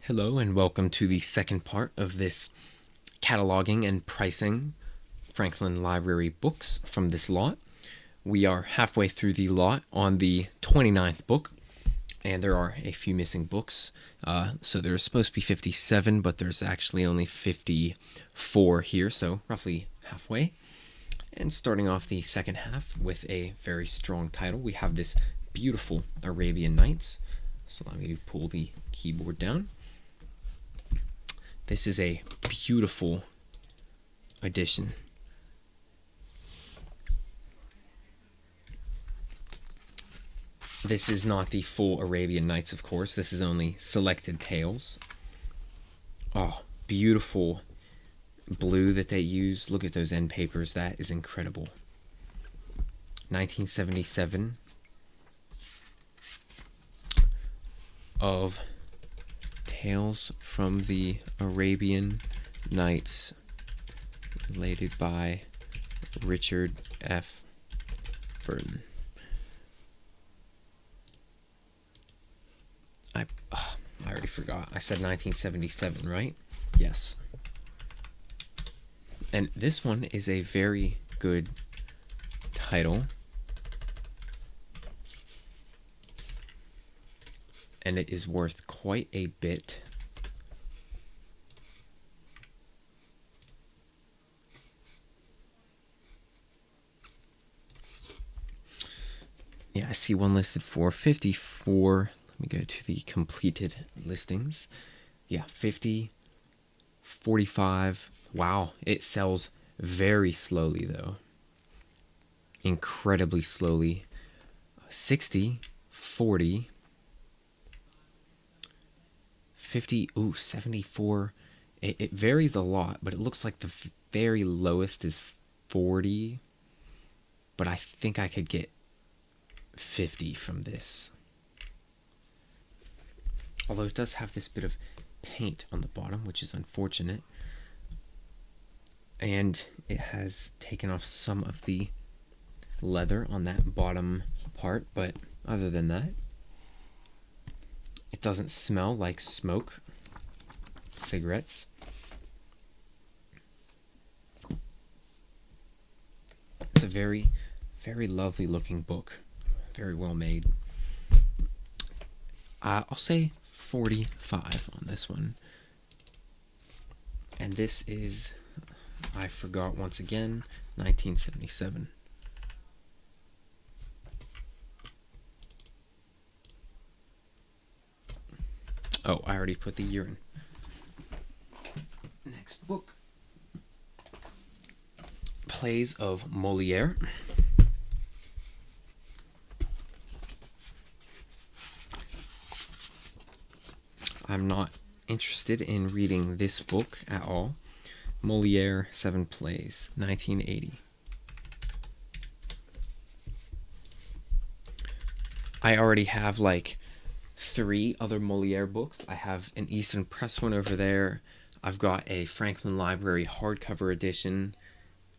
Hello and welcome to the second part of this cataloging and pricing Franklin Library books from this lot. We are halfway through the lot on the 29th book, and there are a few missing books. So there's supposed to be 57, but there's actually only 54 here, so roughly halfway. And starting off the second half with a very strong title, we have this beautiful Arabian Nights. So let me pull the keyboard down. This is a beautiful edition. This is not the full Arabian Nights, of course. This is only selected tales. Oh, beautiful blue that they use. Look at those end papers. That is incredible. 1977 of Tales from the Arabian Nights, related by Richard F. Burton. I already forgot. I said 1977, right? Yes. And this one is a very good title. And it is worth quite a bit. Yeah, I see one listed for 54. Let me go to the completed listings. Yeah, 50, 45. Wow, it sells very slowly though. Incredibly slowly. 60, 40. 50, 74. It varies a lot, but it looks like the very lowest is 40. But I think I could get 50 from this. Although it does have this bit of paint on the bottom, which is unfortunate. And it has taken off some of the leather on that bottom part, but other than that, it doesn't smell like smoke cigarettes. It's a very, very lovely looking book. Very well made. I'll say 45 on this one. And this is, I forgot once again, 1977. Oh, I already put the year in. Next book. Plays of Molière. I'm not interested in reading this book at all. Molière, 7 Plays, 1980. I already have like 3 other Molière books. I have an Easton Press one over there. I've got a Franklin Library hardcover edition.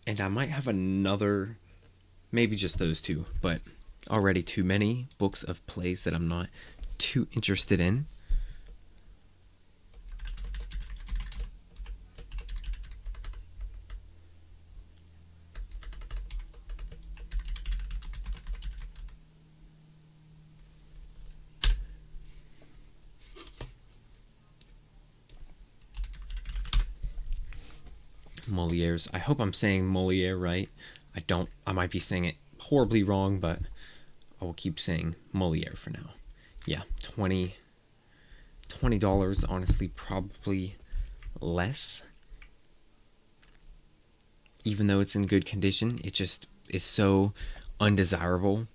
And I might have another, maybe just those 2, but already too many books of plays that I'm not too interested in. Molière's. I hope I'm saying Molière right. I might be saying it horribly wrong, but I will keep saying Molière for now. Yeah, $20, honestly, probably less. Even though it's in good condition, it just is so undesirable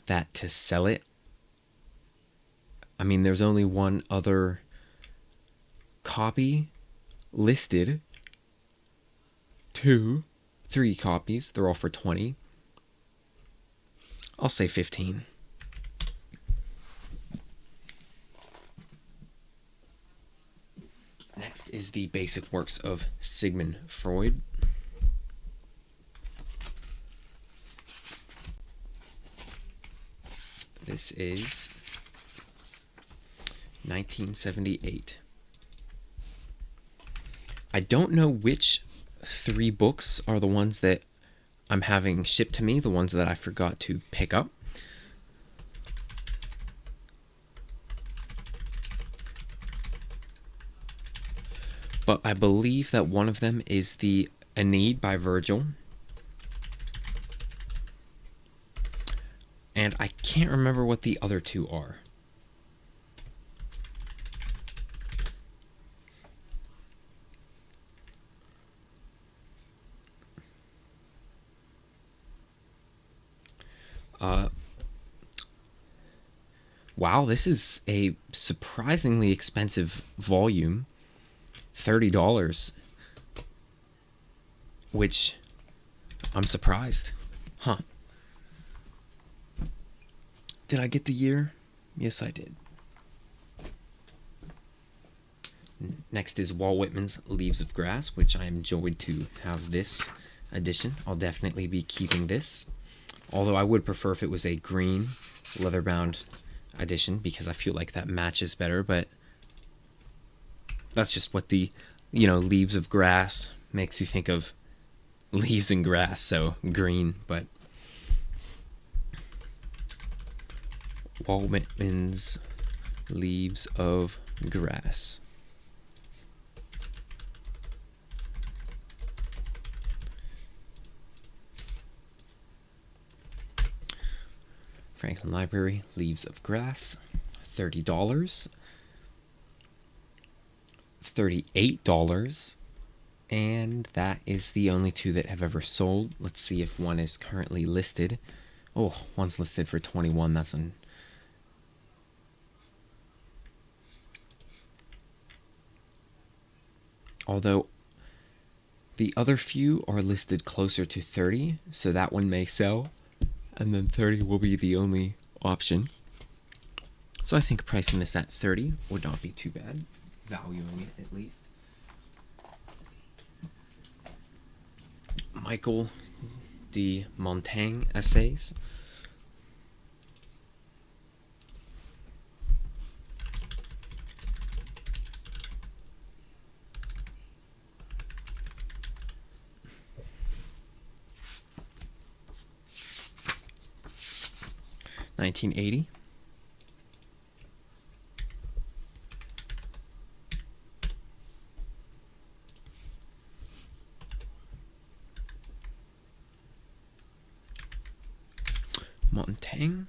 that to sell it, I mean, there's only one other copy listed. 2, 3 copies. They're all for 20. I'll say 15. Next is the basic works of Sigmund Freud. This is 1978. I don't know which 3 books are the ones that I'm having shipped to me, the ones that I forgot to pick up. But I believe that one of them is the Aeneid by Virgil. And I can't remember what the other 2 are. Wow, this is a surprisingly expensive volume. $30. Which I'm surprised. Huh. Did I get the year? Yes, I did. Next is Walt Whitman's Leaves of Grass, which I am joyed to have this edition. I'll definitely be keeping this. Although I would prefer if it was a green leather-bound edition, because I feel like that matches better, but that's just what the, Leaves of Grass makes you think of leaves and grass, so green, but Walt Whitman's Leaves of Grass. Franklin Library, Leaves of Grass, $30. $38. And that is the only 2 that have ever sold. Let's see if one is currently listed. Oh, one's listed for $21. That's an... Although the other few are listed closer to $30, so that one may sell, and then $30 will be the only option. So I think pricing this at $30 would not be too bad, valuing it at least. Michael de Montaigne essays. $19.80. Montaigne.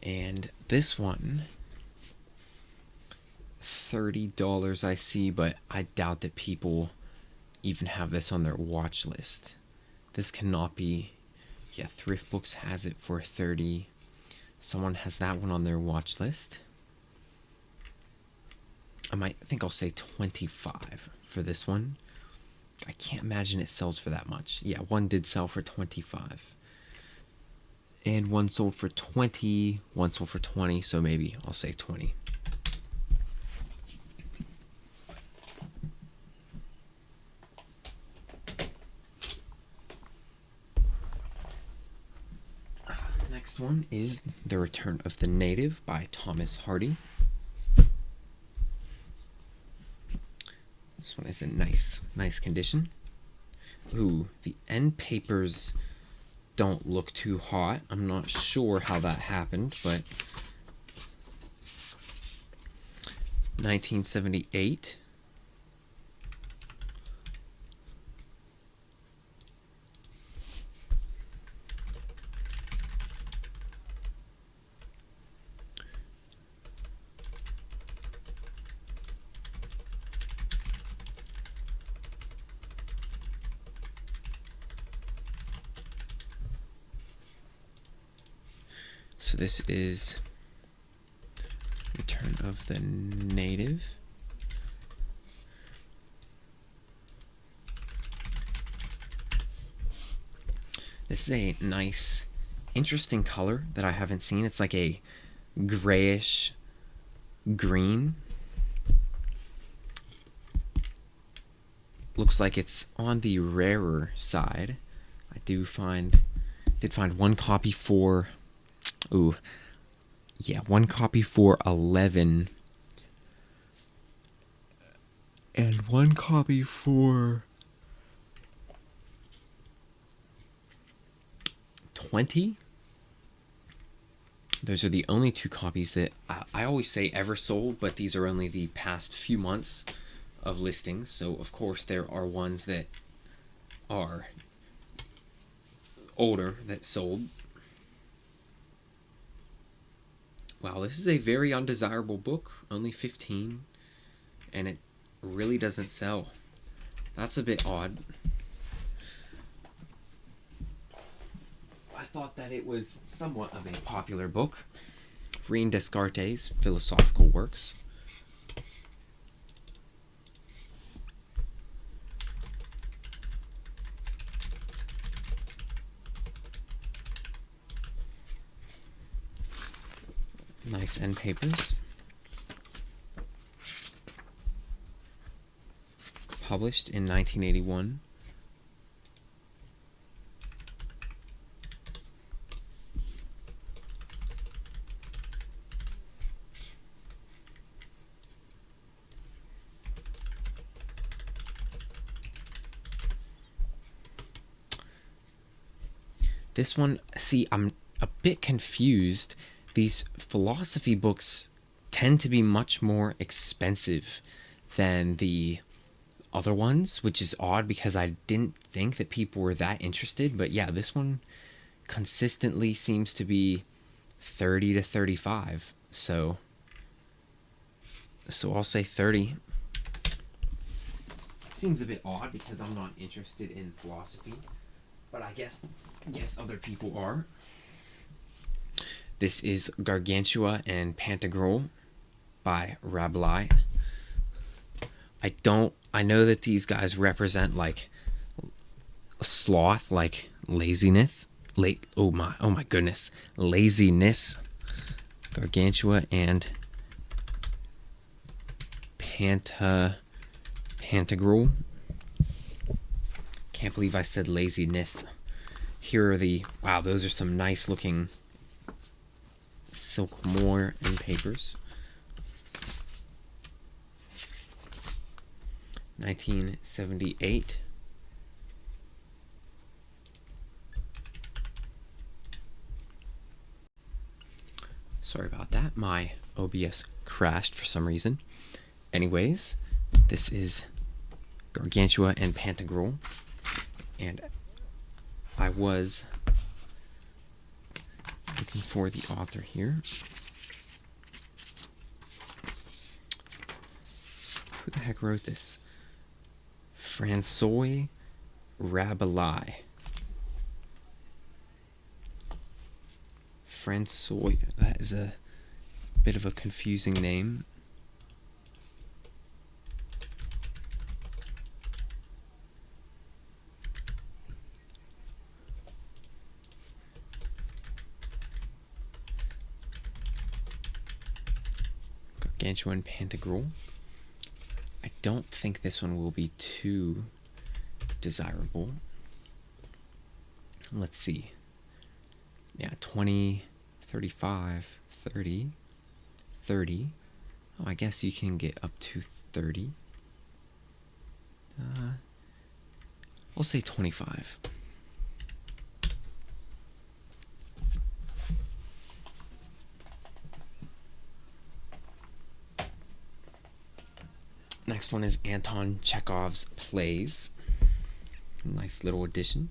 And this one, $30 I see, but I doubt that people even have this on their watch list. This cannot be. Yeah, Thrift Books has it for $30. Someone has that one on their watch list. I think I'll say $25 for this one. I can't imagine it sells for that much. Yeah, one did sell for $25. And one sold for $20, one sold for $20, so maybe I'll say $20. Next one is The Return of the Native by Thomas Hardy. This one is in nice condition. Ooh, the end papers don't look too hot. I'm not sure how that happened, but 1978. So this is Return of the Native. This is a nice, interesting color that I haven't seen. It's like a grayish green. Looks like it's on the rarer side. I do find Did find one copy for, one copy for 11, and one copy for 20. Those are the only two copies that I always say ever sold, but these are only the past few months of listings. So of course there are ones that are older that sold. Wow, this is a very undesirable book. Only 15, and it really doesn't sell. That's a bit odd. I thought that it was somewhat of a popular book. Reading Descartes' philosophical works. Nice end papers. Published in 1981. This one, see, I'm a bit confused. These philosophy books tend to be much more expensive than the other ones, which is odd because I didn't think that people were that interested. But yeah, this one consistently seems to be 30 to 35. So I'll say 30. Seems a bit odd because I'm not interested in philosophy, but I guess other people are. This is Gargantua and Pantagruel by Rabelais. I know that these guys represent like sloth, like laziness. Oh my goodness. Laziness. Gargantua and Pantagruel. Can't believe I said laziness. Here are wow, those are some nice looking Silkmore and papers. 1978. Sorry about that. My OBS crashed for some reason. Anyways, this is Gargantua and Pantagruel. And I was looking for the author here. Who the heck wrote this? François Rabelais. François, that is a bit of a confusing name. Gargantua and Pantagruel. I don't think this one will be too desirable. Let's see. Yeah, 20, 35, 30, 30. Oh, I guess you can get up to 30. I'll say 25. Next one is Anton Chekhov's Plays. Nice little addition.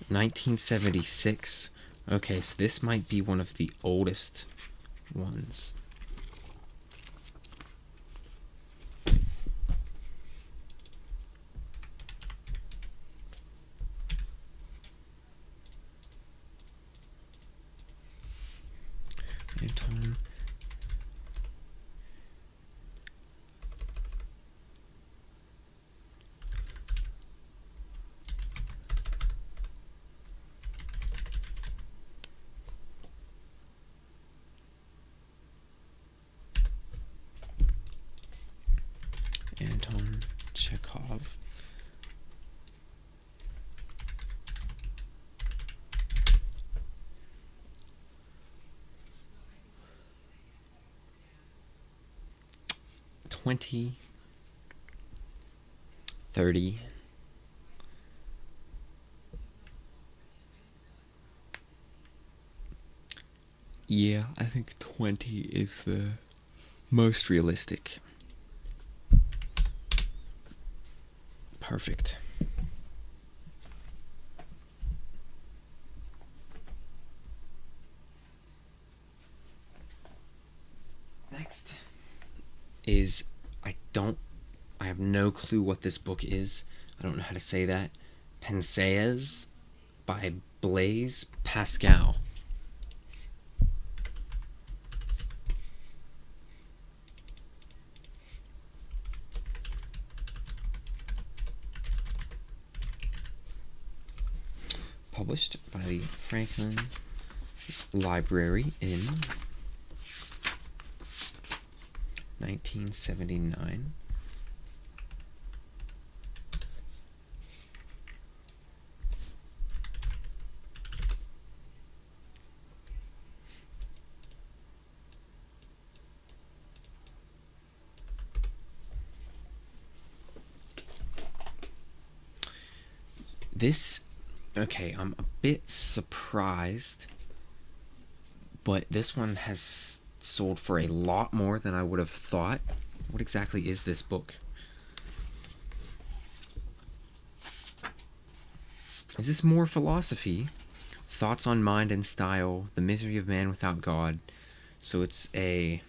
1976. Okay, so this might be one of the oldest ones. Anton Chekhov. 20, 30. Yeah, I think 20 is the most realistic. Perfect. Next is I have no clue what this book is. I don't know how to say that. Pensées by Blaise Pascal. Published by the Franklin Library in 1979. Okay, I'm a bit surprised, but this one has sold for a lot more than I would have thought. What exactly is this book? Is this more philosophy? Thoughts on Mind and Style, The Misery of Man Without God. So it's a...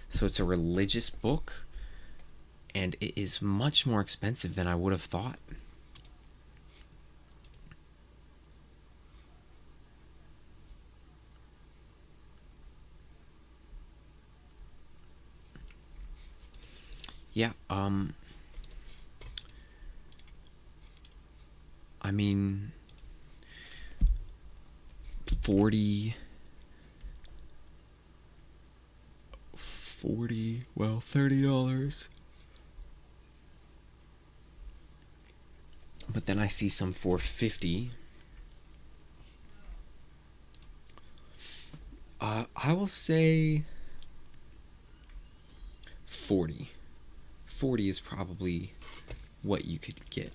So it's a religious book, and it is much more expensive than I would have thought. Yeah, I mean, 40, well, $30. But then I see some for 50. I will say 40. 40 is probably what you could get,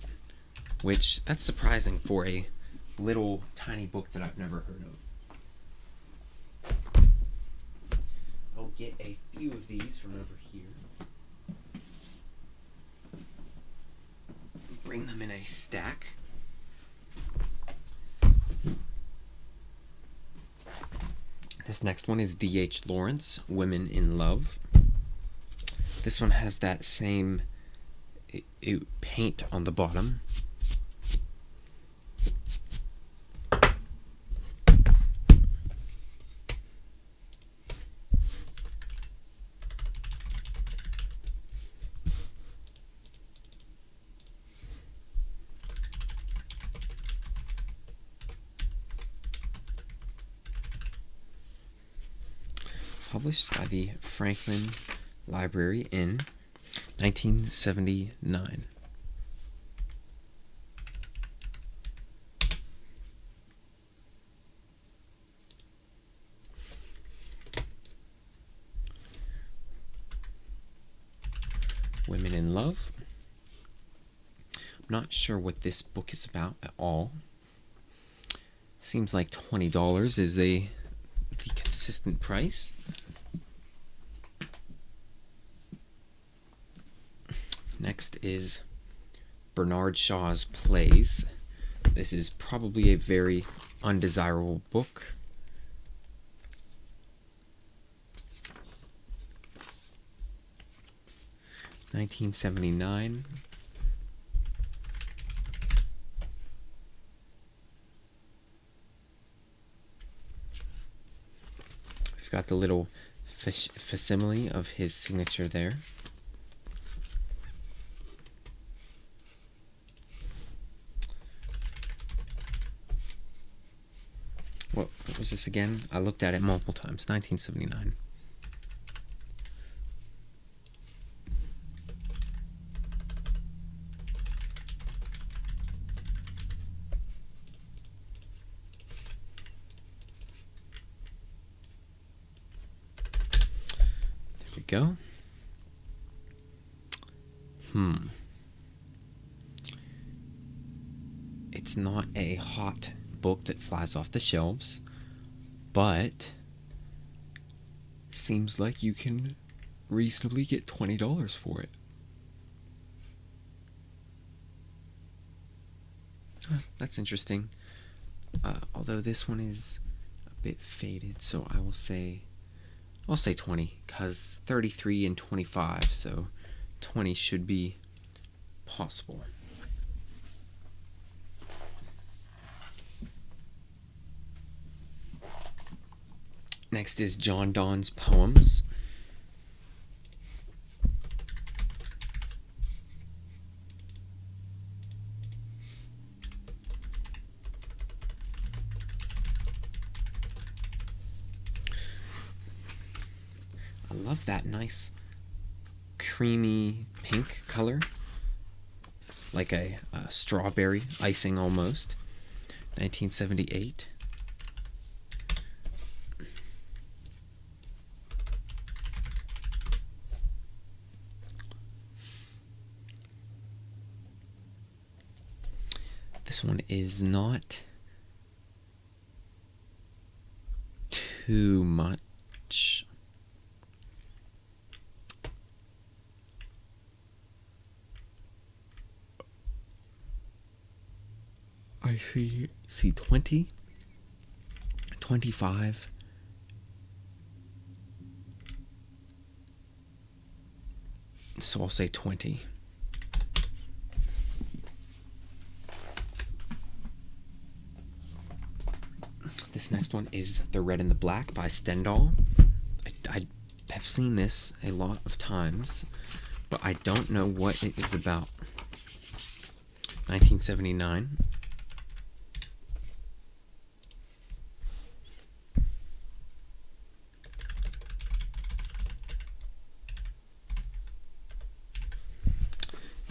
which that's surprising for a little tiny book that I've never heard of. I'll get a few of these from over here. Bring them in a stack. This next one is D.H. Lawrence, Women in Love. This one has that same paint on the bottom. Published by the Franklin Library in 1979. Women in Love. I'm not sure what this book is about at all. Seems like $20 is the consistent price. Next is Bernard Shaw's Plays. This is probably a very undesirable book. $19.79. We've got the little facsimile of his signature there. What was this again? I looked at it multiple times. 1979. go. It's not a hot book that flies off the shelves, but seems like you can reasonably get $20 for it. That's interesting. Although this one is a bit faded, so I'll say 20, because 33 and 25, so 20 should be possible. Next is John Donne's poems. I love that nice creamy pink color, like a strawberry icing almost. 1978. This one is not too much. I see 20, 25. So I'll say 20. This next one is The Red and the Black by Stendhal. I have seen this a lot of times, but I don't know what it is about. 1979.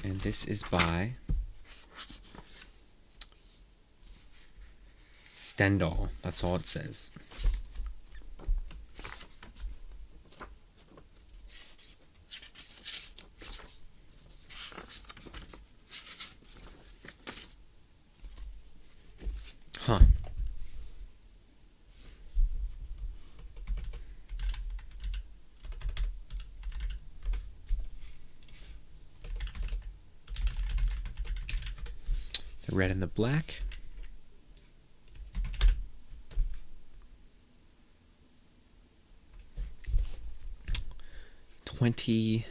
And this is by Stendhal. That's all it says. Huh. The Red and the Black. $20,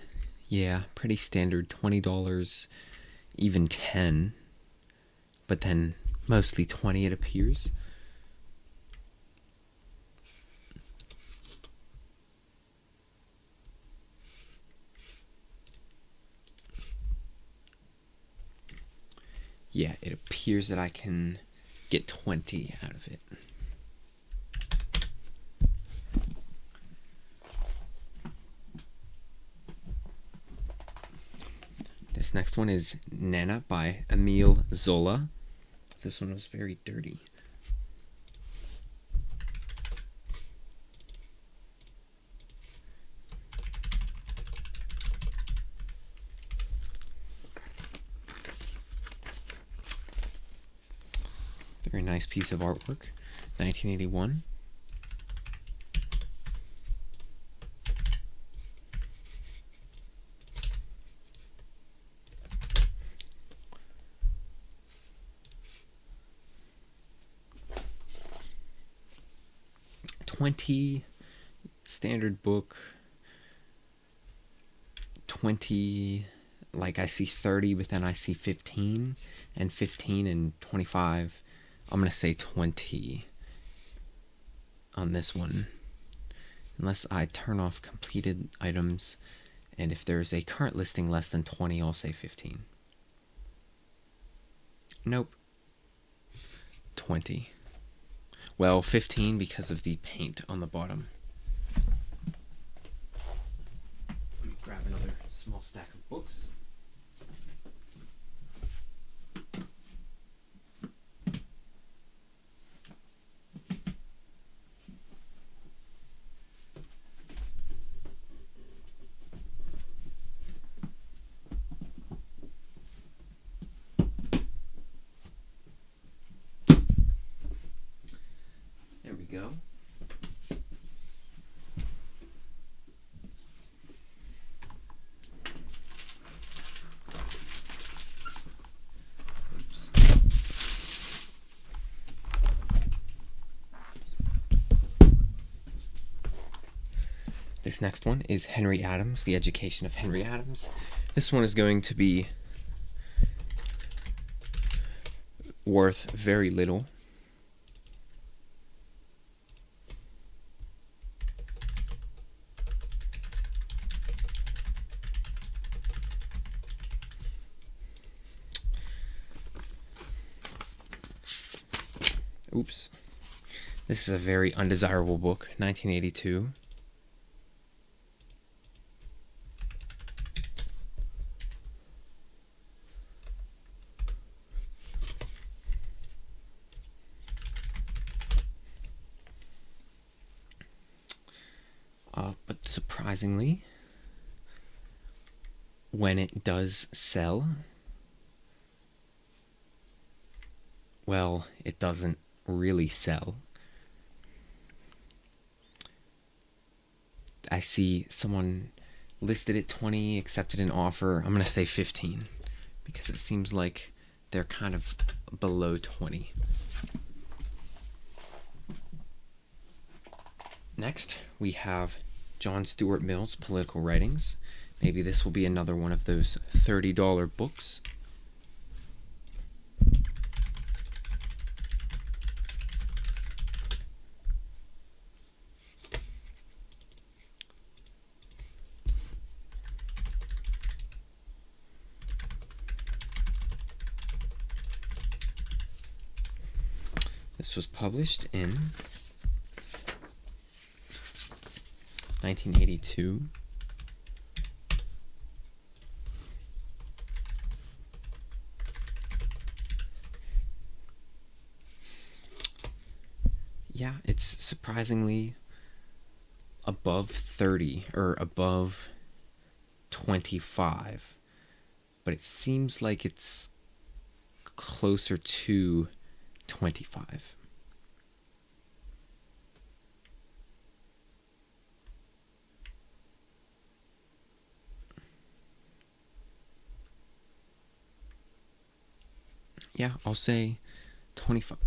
yeah, pretty standard. $20, even 10, but then mostly 20 it appears. Yeah, it appears that I can get 20 out of it. This next one is Nana by Emile Zola. This one was very dirty. Very nice piece of artwork. 1981. $20, standard book. 20, like I see 30, but then I see 15, and 15 and 25. I'm going to say 20 on this one, unless I turn off completed items, and if there's a current listing less than 20, I'll say 15. Nope. 20. Well, 15 because of the paint on the bottom. Let me grab another small stack of books. This next one is Henry Adams, The Education of Henry Adams. This one is going to be worth very little. Oops. This is a very undesirable book, 1982. But surprisingly, when it does sell, well, it doesn't really sell. I see someone listed at 20, accepted an offer. I'm going to say 15 because it seems like they're kind of below 20. Next, we have John Stuart Mill's Political Writings. Maybe this will be another one of those $30 books. This was published in 1982. Yeah, it's surprisingly above 30 or above 25, but it seems like it's closer to 25. Yeah, I'll say 25.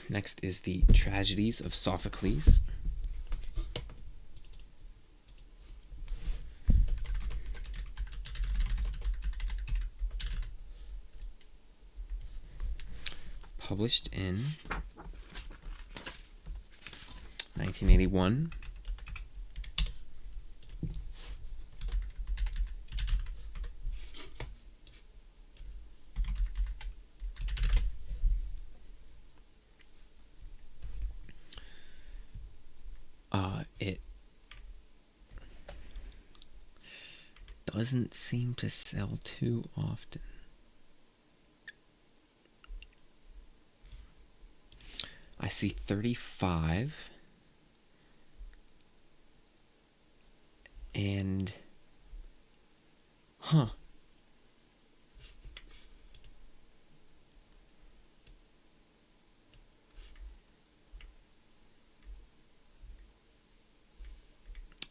Next is the Tragedies of Sophocles. Published in 1981. It doesn't seem to sell too often. I see 35 and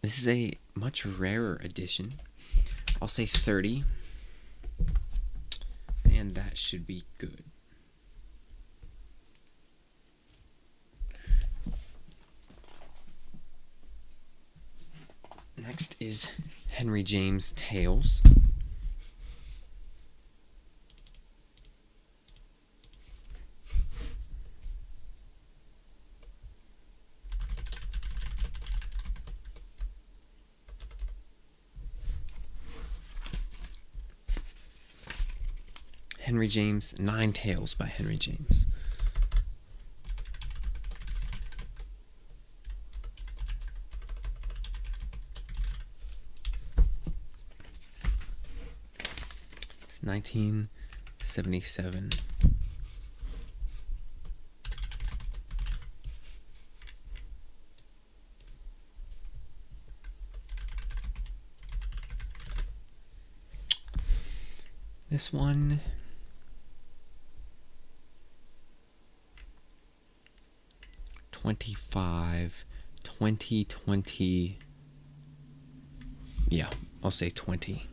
this is a much rarer edition. I'll say 30, and that should be good. Next is Henry James Tales. Henry James, Nine Tales by Henry James. It's 1977. This one, $25, 2020. Yeah, I'll say 20.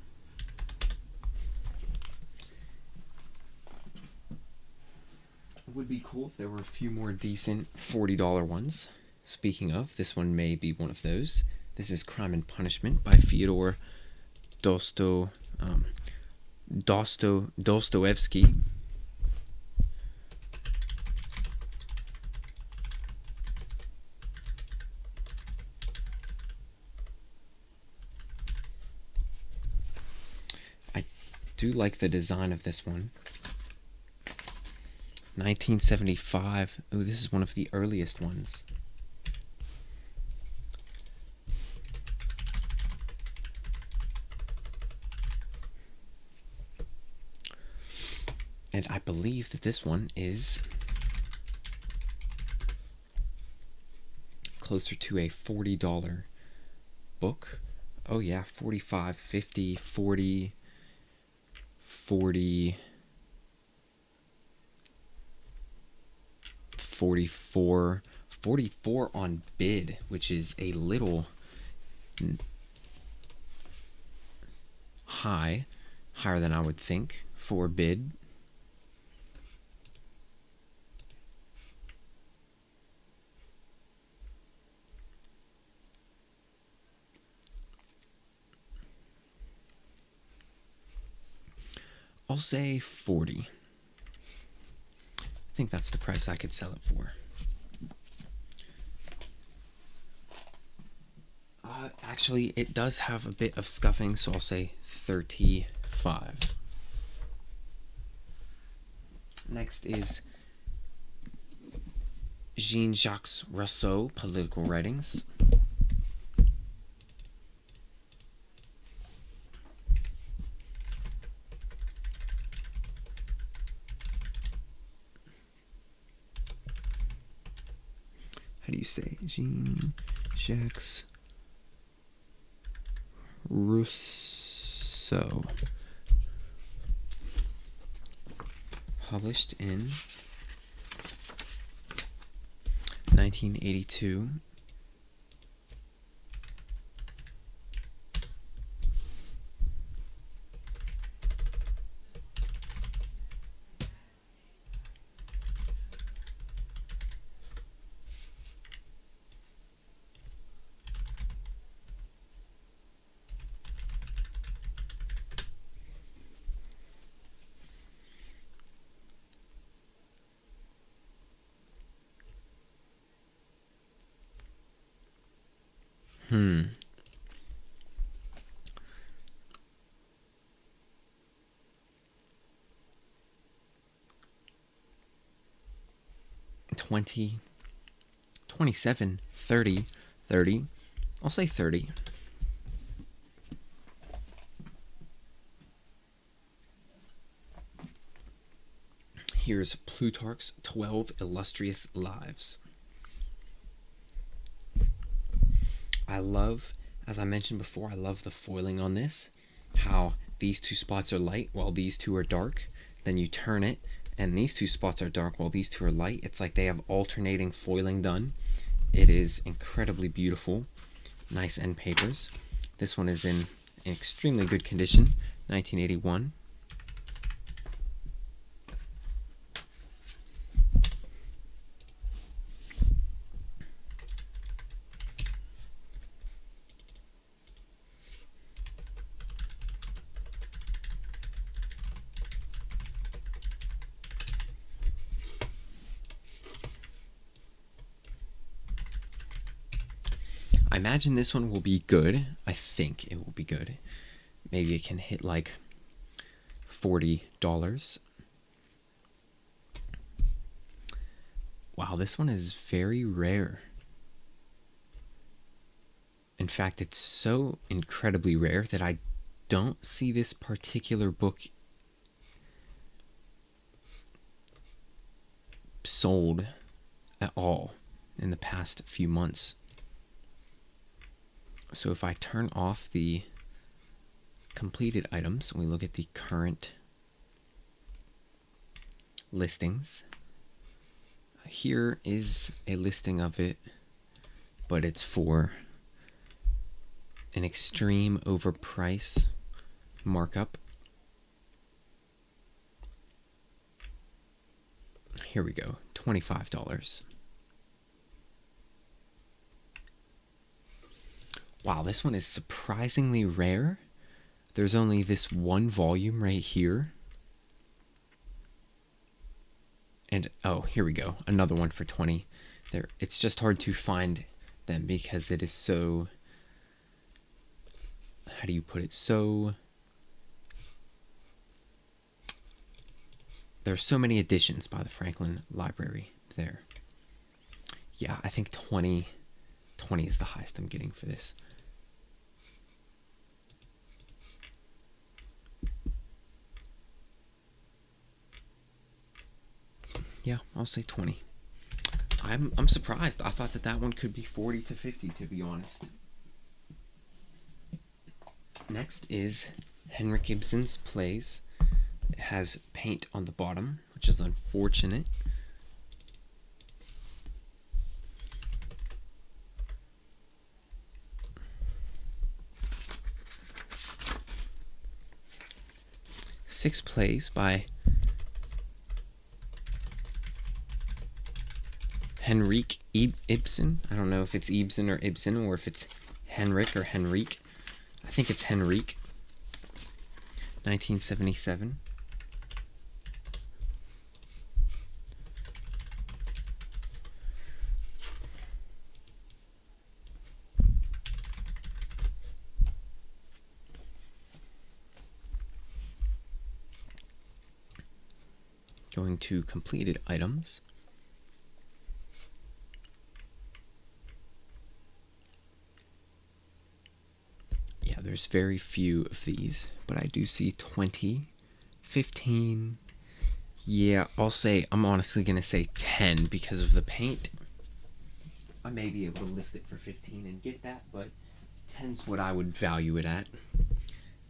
It would be cool if there were a few more decent $40 ones. Speaking of, this one may be one of those. This is Crime and Punishment by Fyodor Dostoevsky. I do like the design of this one. 1975. Oh, this is one of the earliest ones. And I believe that this one is closer to a $40 book. Oh yeah, 45, 50, 40, 40, 44, 44 on bid, which is a little higher than I would think for bid. I'll say 40. I think that's the price I could sell it for. Actually, it does have a bit of scuffing, so I'll say 35. Next is Jean-Jacques Rousseau, Political Writings. How do you say? Jean-Jacques Rousseau. Published in 1982. Hmm. $20, $27, $30, $30. I'll say 30. Here's Plutarch's 12 Illustrious Lives. I love, as I mentioned before, I love the foiling on this. How these two spots are light while these two are dark. Then you turn it and these two spots are dark while these two are light. It's like they have alternating foiling done. It is incredibly beautiful. Nice end papers. This one is in extremely good condition. 1981. I imagine this one will be good. I think it will be good. Maybe it can hit like $40. Wow, this one is very rare. In fact, it's so incredibly rare that I don't see this particular book sold at all in the past few months. So if I turn off the completed items and we look at the current listings, here is a listing of it, but it's for an extreme overprice markup. here we go, $25. Wow, this one is surprisingly rare. There's only this one volume right here. And oh, here we go, another one for 20. There, it's just hard to find them because it is so, how do you put it, so, there are so many editions by the Franklin Library there. Yeah, I think 20 is the highest I'm getting for this. Yeah, I'll say 20. I'm surprised. I thought that one could be 40 to 50, to be honest. Next is Henrik Ibsen's plays. It has paint on the bottom, which is unfortunate. Six plays by Henrik Ibsen. I don't know if it's Ibsen or Ibsen, or if it's Henrik or Henrik. I think it's Henrik. 1977. Going to completed items. Yeah, there's very few of these, but I do see 20, 15. Yeah, I'm honestly going to say 10 because of the paint. I may be able to list it for 15 and get that, but 10's what I would value it at.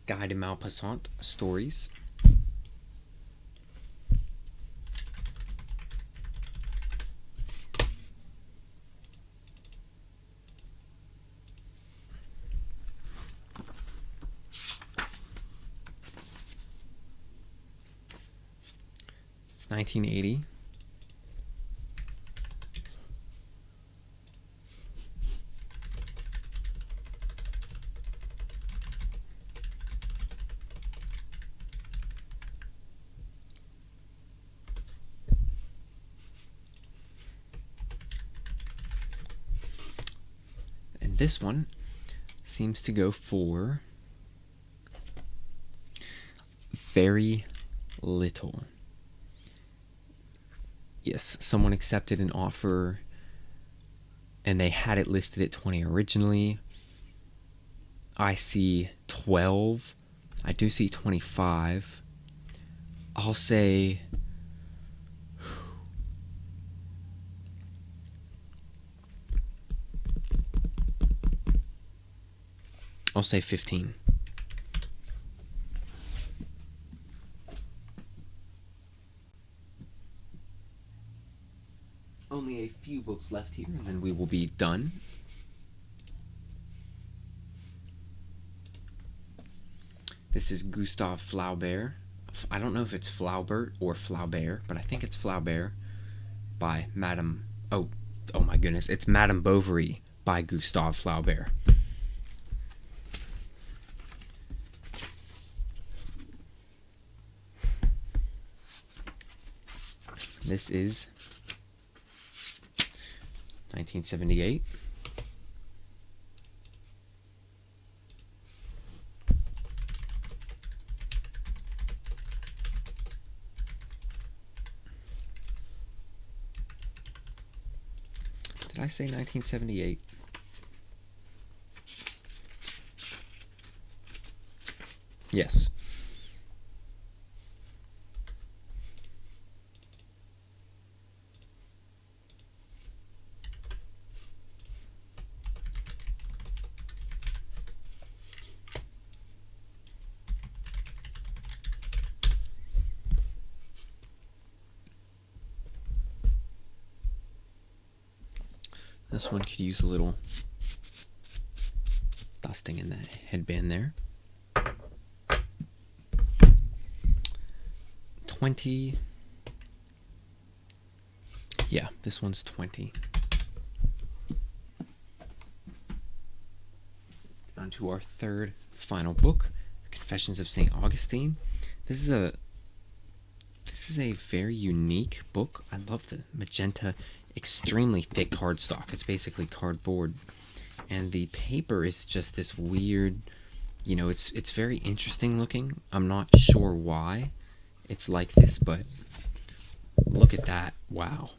Guy de Maupassant stories. $19.80. And this one seems to go for very little. Yes, someone accepted an offer and they had it listed at 20 originally. I see 12. I do see 25. I'll say I'll say 15. Only a few books left here, and then we will be done. This is Gustave Flaubert. I don't know if it's Flaubert or Flaubert, but I think it's Flaubert by Madame... Oh my goodness. It's Madame Bovary by Gustave Flaubert. This is 1978. Did I say 1978? Yes. This one could use a little dusting in the headband there. 20. Yeah, this one's 20. On to our third final book, Confessions of St. Augustine. This is a very unique book. I love the magenta, extremely thick cardstock. It's basically cardboard, and the paper is just this weird, it's very interesting looking. I'm not sure why it's like this, but look at that. Wow.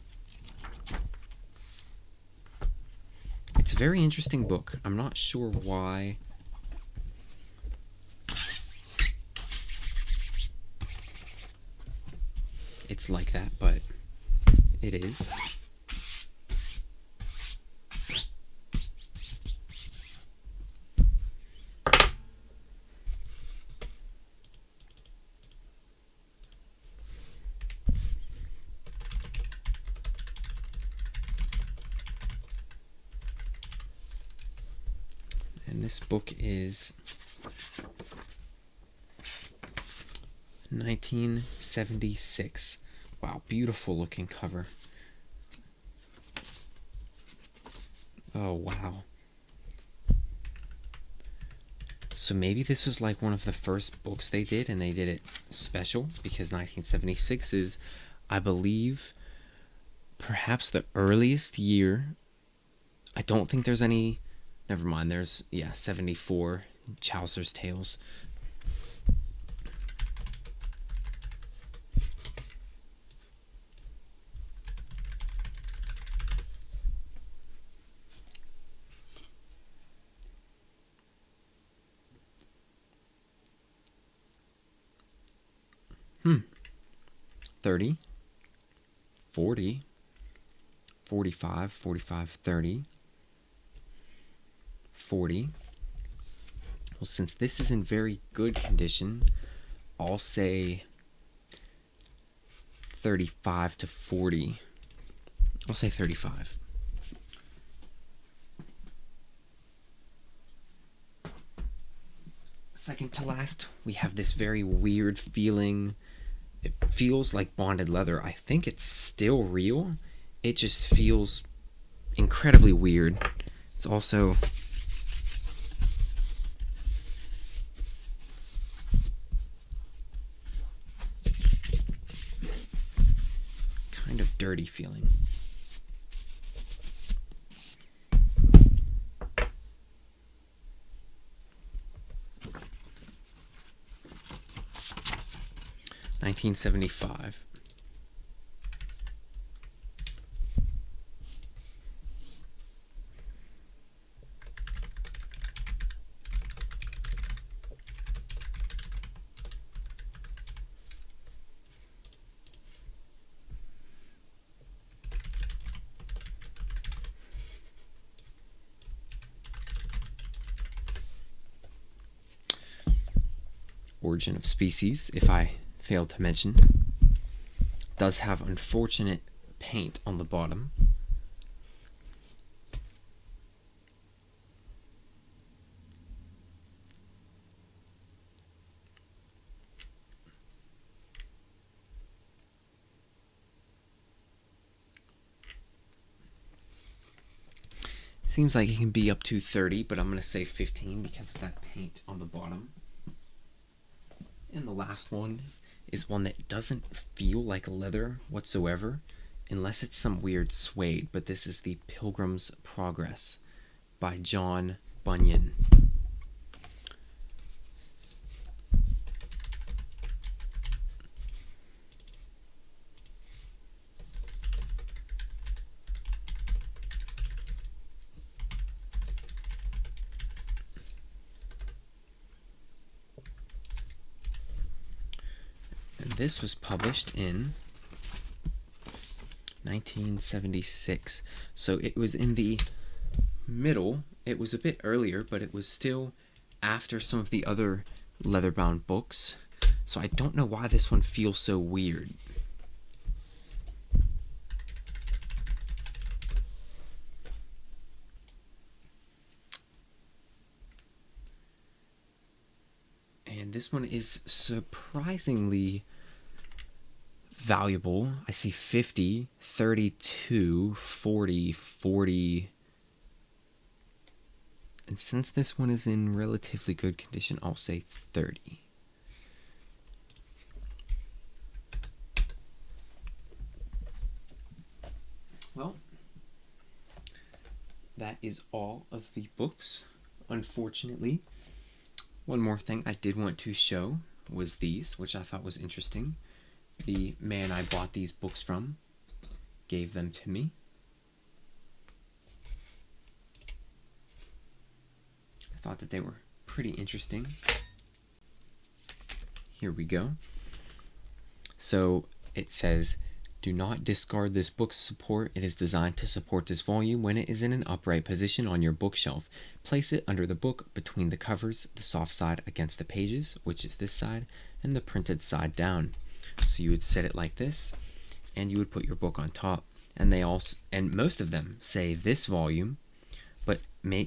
It's a very interesting book. I'm not sure why. It's like that, but it is. And this book is 1976. Wow, beautiful looking cover. Oh, wow. So maybe this was like one of the first books they did, and they did it special, because 1976 is, I believe, perhaps the earliest year. I don't think there's any. Never mind, there's, 74, Chaucer's Tales. — 30, 40, 45, 45, 30, 40. Well, since this is in very good condition, I'll say 35 to 40. I'll say 35. Second to last, we have this very weird feeling. It feels like bonded leather. I think it's still real. It just feels incredibly weird. It's also kind of dirty feeling. (1975). Origin of Species, if I failed to mention, does have unfortunate paint on the bottom. Seems like it can be up to 30, but I'm going to say 15 because of that paint on the bottom. And the last one is one that doesn't feel like leather whatsoever, unless it's some weird suede, but this is the Pilgrim's Progress by John Bunyan. And this was published in 1976. So it was in the middle. It was a bit earlier, but it was still after some of the other leather-bound books. So I don't know why this one feels so weird. And this one is surprisingly valuable. I see 50, 32, 40, 40. And since this one is in relatively good condition, I'll say 30. Well, that is all of the books, unfortunately. One more thing I did want to show was these, which I thought was interesting. The man I bought these books from gave them to me. I thought that they were pretty interesting. Here we go. So it says, do not discard this book's support. It is designed to support this volume when it is in an upright position on your bookshelf. Place it under the book, between the covers, the soft side against the pages, which is this side, and the printed side down. So you would set it like this, and you would put your book on top. And most of them say this volume, but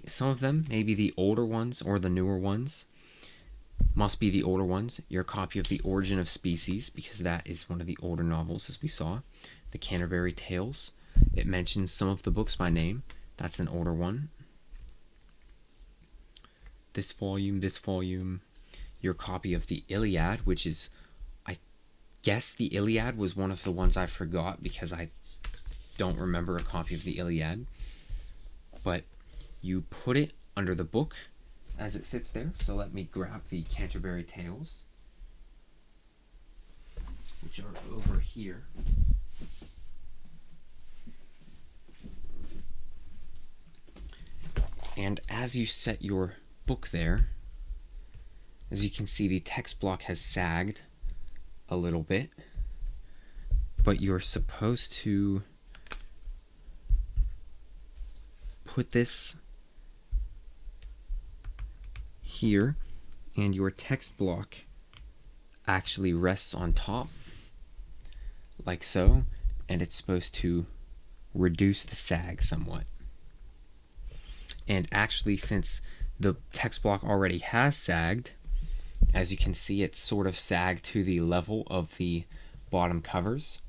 some of them, maybe the older ones or the newer ones, must be the older ones. Your copy of The Origin of Species, because that is one of the older novels, as we saw. The Canterbury Tales. It mentions some of the books by name. That's an older one. This volume. Your copy of the Iliad, which is, I guess the Iliad was one of the ones I forgot because I don't remember a copy of the Iliad. But you put it under the book as it sits there. So let me grab the Canterbury Tales, which are over here. And as you set your book there, as you can see, the text block has sagged a little bit, but you're supposed to put this here, and your text block actually rests on top, like so, and it's supposed to reduce the sag somewhat. And actually, since the text block already has sagged, as you can see, it's sort of sagged to the level of the bottom covers.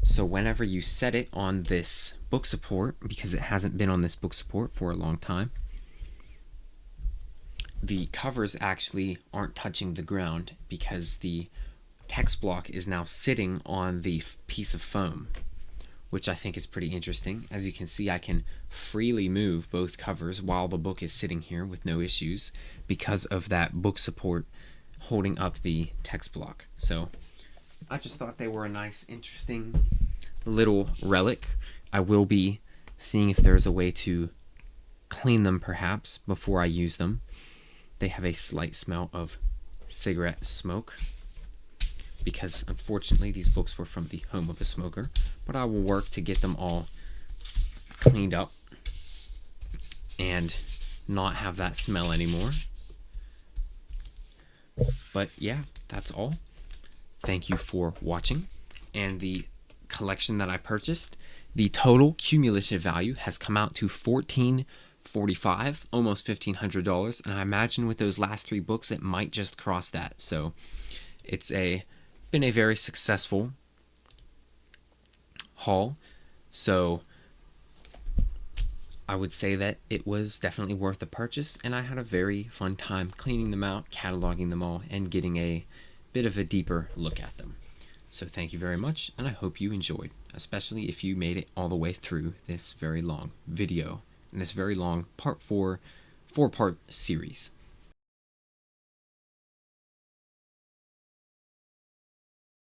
So whenever you set it on this book support, because it hasn't been on this book support for a long time, the covers actually aren't touching the ground because the text block is now sitting on the piece of foam, which I think is pretty interesting. As you can see, I can freely move both covers while the book is sitting here with no issues because of that book support holding up the text block. So I just thought they were a nice, interesting little relic. I will be seeing if there's a way to clean them perhaps before I use them. They have a slight smell of cigarette smoke because unfortunately these books were from the home of a smoker, but I will work to get them all cleaned up and not have that smell anymore. But yeah, that's all. Thank you for watching. And the collection that I purchased, the total cumulative value has come out to $1,445, almost $1,500, and I imagine with those last 3 books it might just cross that. So it's been a very successful haul. So I would say that it was definitely worth the purchase, and I had a very fun time cleaning them out, cataloging them all, and getting a bit of a deeper look at them. So thank you very much, and I hope you enjoyed, especially if you made it all the way through this very long video and this very long four-part series.